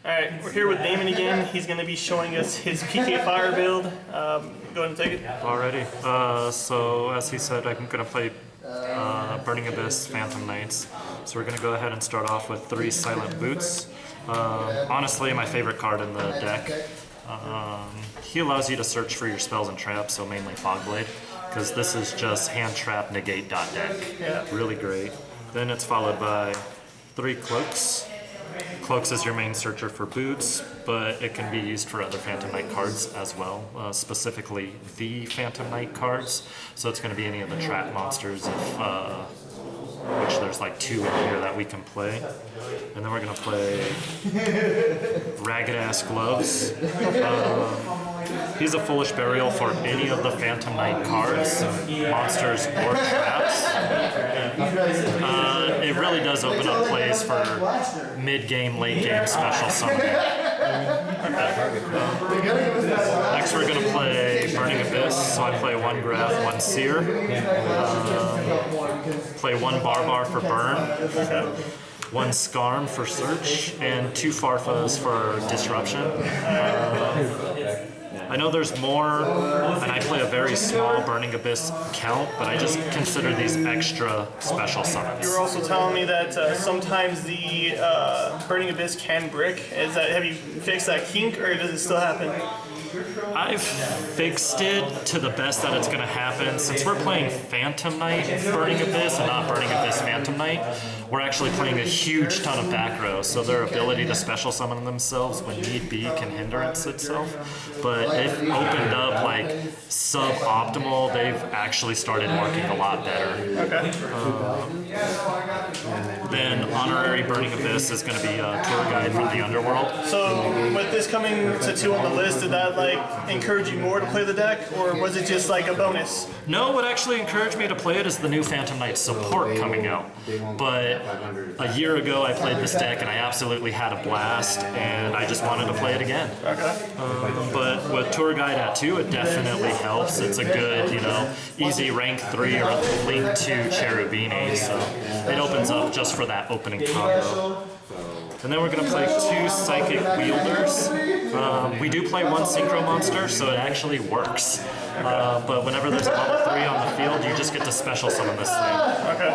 Alright, we're here with Damon again. He's going to be showing us his PK Fire build. Go ahead and take it. Alrighty. So as he said, I'm going to play Burning Abyss Phantom Knights. So we're going to go ahead and start off with 3 Silent Boots. Honestly, my favorite card in the deck. He allows you to search for your spells and traps, so mainly Fogblade, because this is just hand trap negate dot deck. Yeah. Really great. Then it's followed by 3 Cloaks. Cloaks is your main searcher for boots, but it can be used for other Phantom Knight cards as well, specifically the Phantom Knight cards. So it's going to be any of the trap monsters, which there's like 2 in here that we can play. And then we're going to play Ragged Ass Gloves. He's a Foolish Burial for any of the Phantom Knight cards, monsters, or traps. It really does open up plays for mid-game, late-game special summoning. Next we're going to play Burning Abyss, so I play 1 Graph, 1 Seer. Play 1 Barbar for Burn. 1 Skarm for Search, and 2 Farfas for Disruption. I know there's more, and I play a very small Burning Abyss count, but I just consider these extra special summons. You were also telling me that sometimes the Burning Abyss can brick. Have you fixed that kink, or does it still happen? I've fixed it to the best that it's going to happen. Since we're playing Phantom Knight Burning Abyss and not Burning Abyss Phantom Knight, we're actually playing a huge ton of back row, so their ability to special summon themselves when need be can hinder itself. But if opened up like suboptimal, they've actually started working a lot better. Okay. Then Honorary Burning Abyss is going to be a tour guide from the Underworld. So with this coming to 2 on the list, did that like encourage you more to play the deck, or was it just like a bonus? No, what actually encouraged me to play it is the new Phantom Knight support coming out. But a year ago I played this deck and I absolutely had a blast, and I just wanted to play it again. Okay. But with Tour Guide at 2, it definitely helps. It's a good, easy rank 3 or link 2 Cherubini, so it opens up just for that opening combo. And then we're going to play 2 Psychic Wielders. We do play 1 Synchro Monster, so it actually works. But whenever there's a level 3 on the field, you just get to special summon this thing. Okay.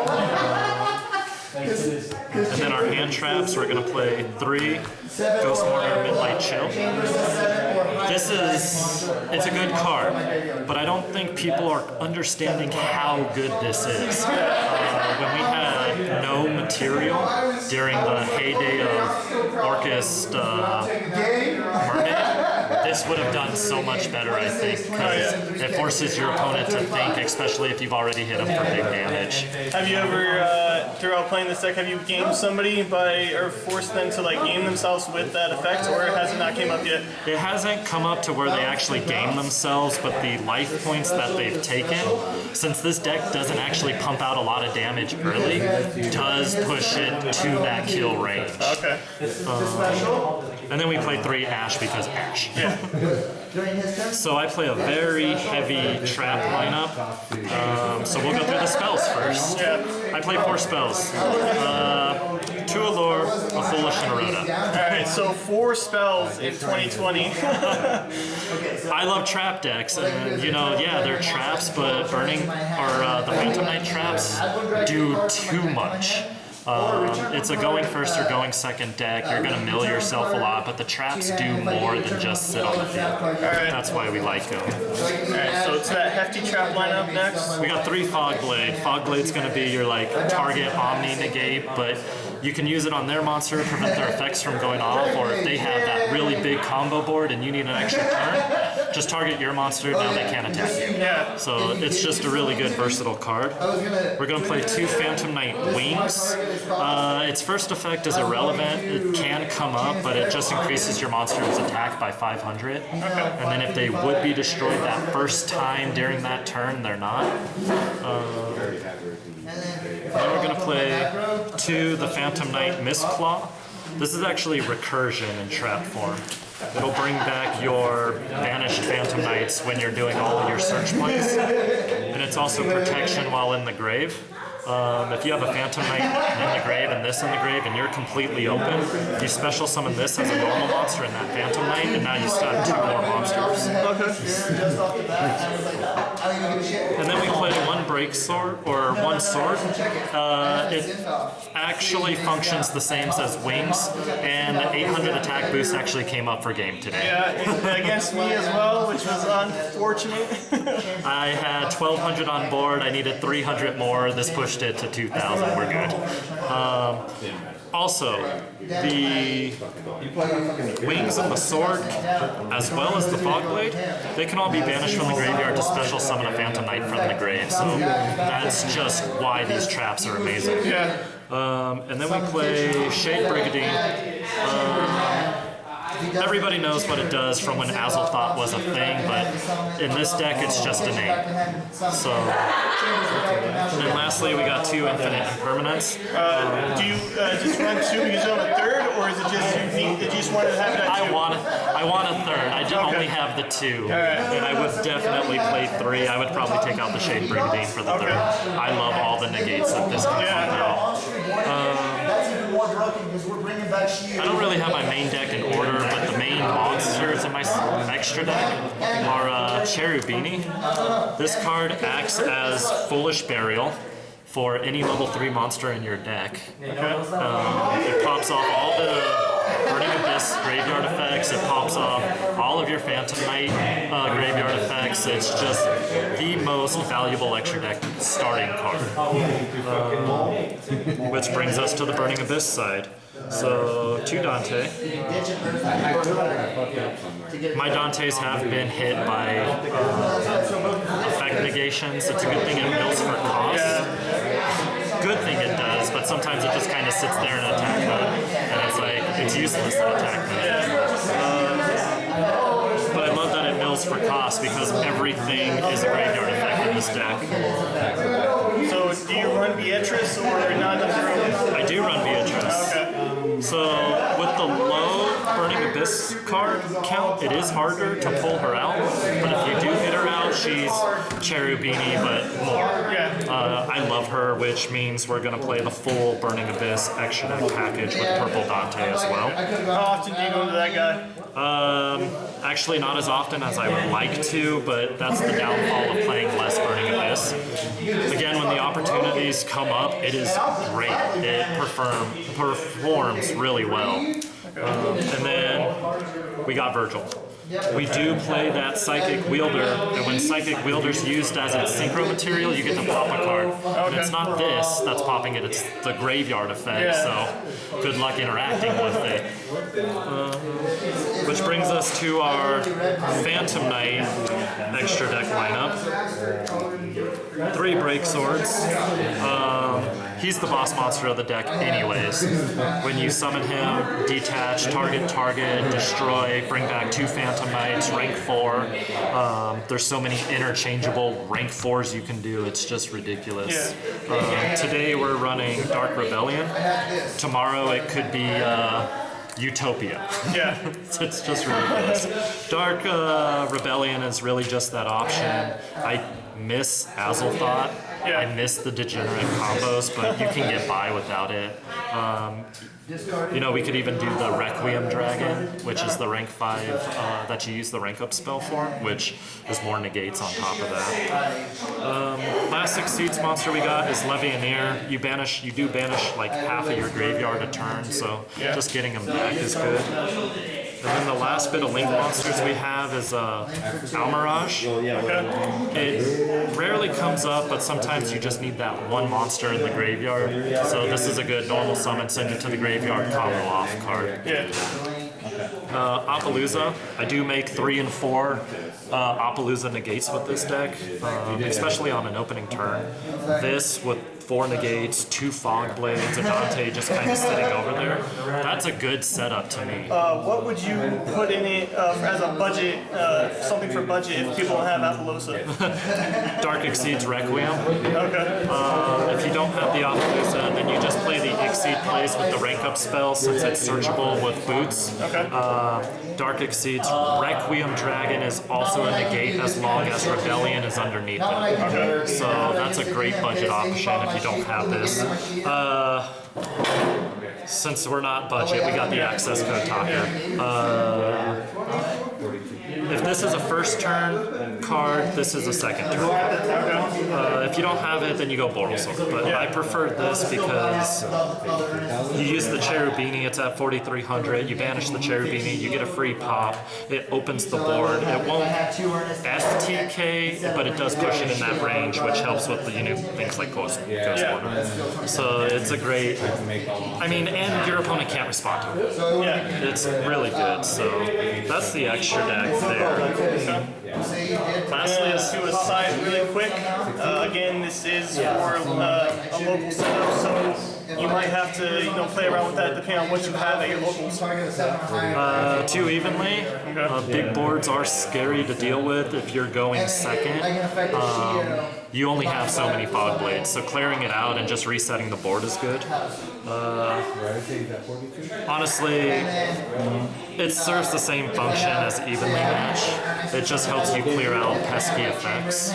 And then our hand traps, we're going to play 3 Ghost Mourner Midnight Chill. It's a good card, but I don't think people are understanding how good this is. When we had no material during the heyday of Orcust Mermaid, this would have done so much better, I think, because it forces your opponent to think, especially if you've already hit them for big damage. Have you ever, throughout playing this deck, have you gamed somebody or forced them to like game themselves with that effect, or has it not came up yet? It hasn't come up to where they actually game themselves, but the life points that they've taken, since this deck doesn't actually pump out a lot of damage early, does push it to that kill range. Okay. And then we play 3 Ash because Ash. Yeah. So I play a very heavy trap lineup. So we'll go through the spells first. Yeah. I play 4 spells. 2 Allure, a Foolish, and a Rhoda. Alright, so 4 spells in 2020. I love trap decks, and yeah, they're traps, but Burning, or the Phantom Knight traps, do too much. It's a going first or going second deck. You're going to mill yourself a lot, but the traps do more than just sit on the field. That's why we like them. Alright, so it's that hefty trap lineup next. We got 3 Fogblade. Fogblade's going to be your target Omni negate, but you can use it on their monster to prevent their effects from going off, or if they have that really big combo board and you need an extra turn, just target your monster, now they can't attack you. Yeah. So it's just a really good versatile card. We're going to play 2 Phantom Knight Wings. Its first effect is irrelevant. It can come up, but it just increases your monster's attack by 500. And then if they would be destroyed that first time during that turn, they're not. Then we're going to play 2 the Phantom Knight Mistclaw. This is actually recursion in trap form. It'll bring back your banished Phantom Knights when you're doing all of your search plays. And it's also protection while in the grave. If you have a Phantom Knight in the grave and this in the grave and you're completely open, you special summon this as a normal monster and that Phantom Knight, and now you still have 2 more monsters. And then we play 1 break sword, or 1 sword. It actually functions the same as wings, and the 800 attack boost actually came up for game today. Yeah, against me as well, which was unfortunate. I had 1200 on board, I needed 300 more, this pushed it to 2000, we're good. Also, the wings and the sword, as well as the fog blade, they can all be banished from the graveyard to special summon a Phantom Knight from the grave, so that's just why these traps are amazing. Yeah. And then we play Shade Brigandine. Everybody knows what it does from when Azalthot was a thing, but in this deck it's just a name. So, and then lastly we got 2 infinite impermanents. Do you just run 2 because you have a third, or is it just you just wanted to have it at 2? I want a third. I only have the 2, and I would definitely play 3. I would probably take out the Shade Brigandine for the third. I love all the negates that this can come out. I don't really have my main deck in order, but the main monsters in my extra deck are Cherubini. This card acts as Foolish Burial for any level 3 monster in your deck. It pops off all the Burning Abyss graveyard effects, it pops off all of your Phantom Knight graveyard effects. It's just the most valuable extra deck starting card. Which brings us to the Burning Abyss side. So, 2 Dante. My Dantes have been hit by effect negations. It's a good thing it mills for cost. Good thing it does, but sometimes it just kind of sits there in attack mode, and it's like, it's useless in attack mode. But I love that it mills for cost because everything is a graveyard effect in this deck. So, do you run Beatrice or not? I do run Beatrice. Okay. So, with the low Burning Abyss card count, it is harder to pull her out. But if you do hit her out, she's Cherubini, but more. Yeah. I love her, which means we're going to play the full Burning Abyss extra deck package with Purple Dante as well. How often do you go into that guy? Actually, not as often as I would like to, but that's the downfall of playing less Burning Abyss. Again, when the opportunities come up, it is great. It performs really well. And then we got Virgil. We do play that Psychic Wielder, and when Psychic Wielder's used as its synchro material, you get to pop a card. And it's not this that's popping it, it's the graveyard effect, so good luck interacting with it. Which brings us to our Phantom Knight extra deck lineup. 3 Break Swords. He's the boss monster of the deck anyways. When you summon him, detach, target, destroy, bring back 2 Phantom Knights, rank 4. There's so many interchangeable rank 4s you can do, it's just ridiculous. Today we're running Dark Rebellion. Tomorrow it could be Utopia. Yeah. It's just ridiculous. Dark Rebellion is really just that option. I miss Azalthot. I miss the degenerate combos, but you can get by without it. You know, we could even do the Requiem Dragon, which is the rank 5 that you use the rank up spell for, which is more negates on top of that. Last Succeeds monster we got is Levianeer. You do banish like half of your graveyard a turn, so just getting them back is good. And then the last bit of link monsters we have is Almirage. It rarely comes up, but sometimes you just need that one monster in the graveyard. So this is a good normal summon, send it to the graveyard, combo off card. Appaloosa. I do make 3 and 4 Appaloosa negates with this deck, especially on an opening turn. This with 4 negates, 2 fog blades, a Dante just kind of sitting over there. That's a good setup to me. What would you put in it as a budget, something for budget if people don't have Appaloosa? Dark Exceeds Requiem. Okay. If you don't have the Appaloosa, then you just play the Exceed plays with the rank up spell since it's searchable with boots. Okay. Dark Exceeds Requiem Dragon is also a negate as long as Rebellion is underneath it. Okay. So that's a great budget option if you don't have this. Since we're not budget, we got the access code talker. If this is a first turn card, this is a second turn card. If you don't have it, then you go Borrelsword. But I prefer this because you use the Cherubini, it's at 4,300. You banish the Cherubini, you get a free pop. It opens the board. It won't FTK, but it does push it in that range, which helps with the things like Ghost Order. So it's a great. I mean, and your opponent can't respond to it. Yeah. It's really good. So that's the extra deck there. Lastly, Let's do a side really quick. Again, this is for a local setup, so you might have to play around with that depending on what you have at your locals. too evenly. Big boards are scary to deal with if you're going second. You only have so many fog blades, so clearing it out and just resetting the board is good. Honestly, it serves the same function as evenly match. It just helps you clear out pesky effects.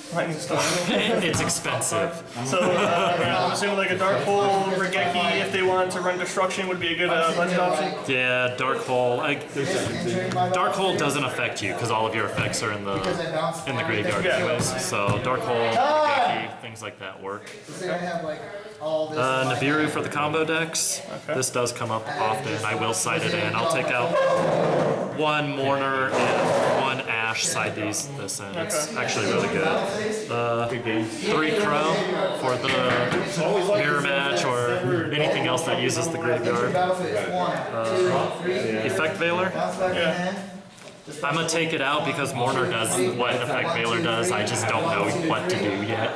It's expensive. So I'm assuming like a Dark Hole Regeki, if they wanted to run Destruction, would be a good budget option. Yeah, Dark Hole. Dark Hole doesn't affect you because all of your effects are in the graveyard anyways. So Dark Hole, Regeki, things like that work. Nibiru for the combo decks. This does come up often. I will side it in. I'll take out one Mourner and one Ash, side this in. It's actually really good. 3 Crow for the mirror match or anything else that uses the graveyard. Effect Veiler. I'm gonna take it out because Mourner does what Effect Veiler does. I just don't know what to do yet.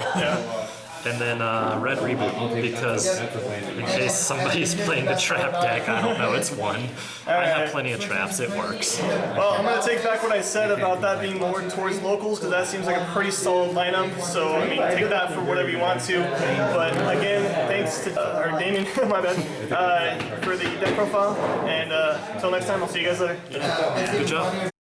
And then Red Reboot, because in case somebody's playing the trap deck, I don't know, it's one. I have plenty of traps, it works. Well, I'm going to take back what I said about that being more towards locals, because that seems like a pretty solid lineup, so I mean, take that for whatever you want to. But again, thanks to Damien, my bad, for the deck profile, and until next time, I'll see you guys later. Good job.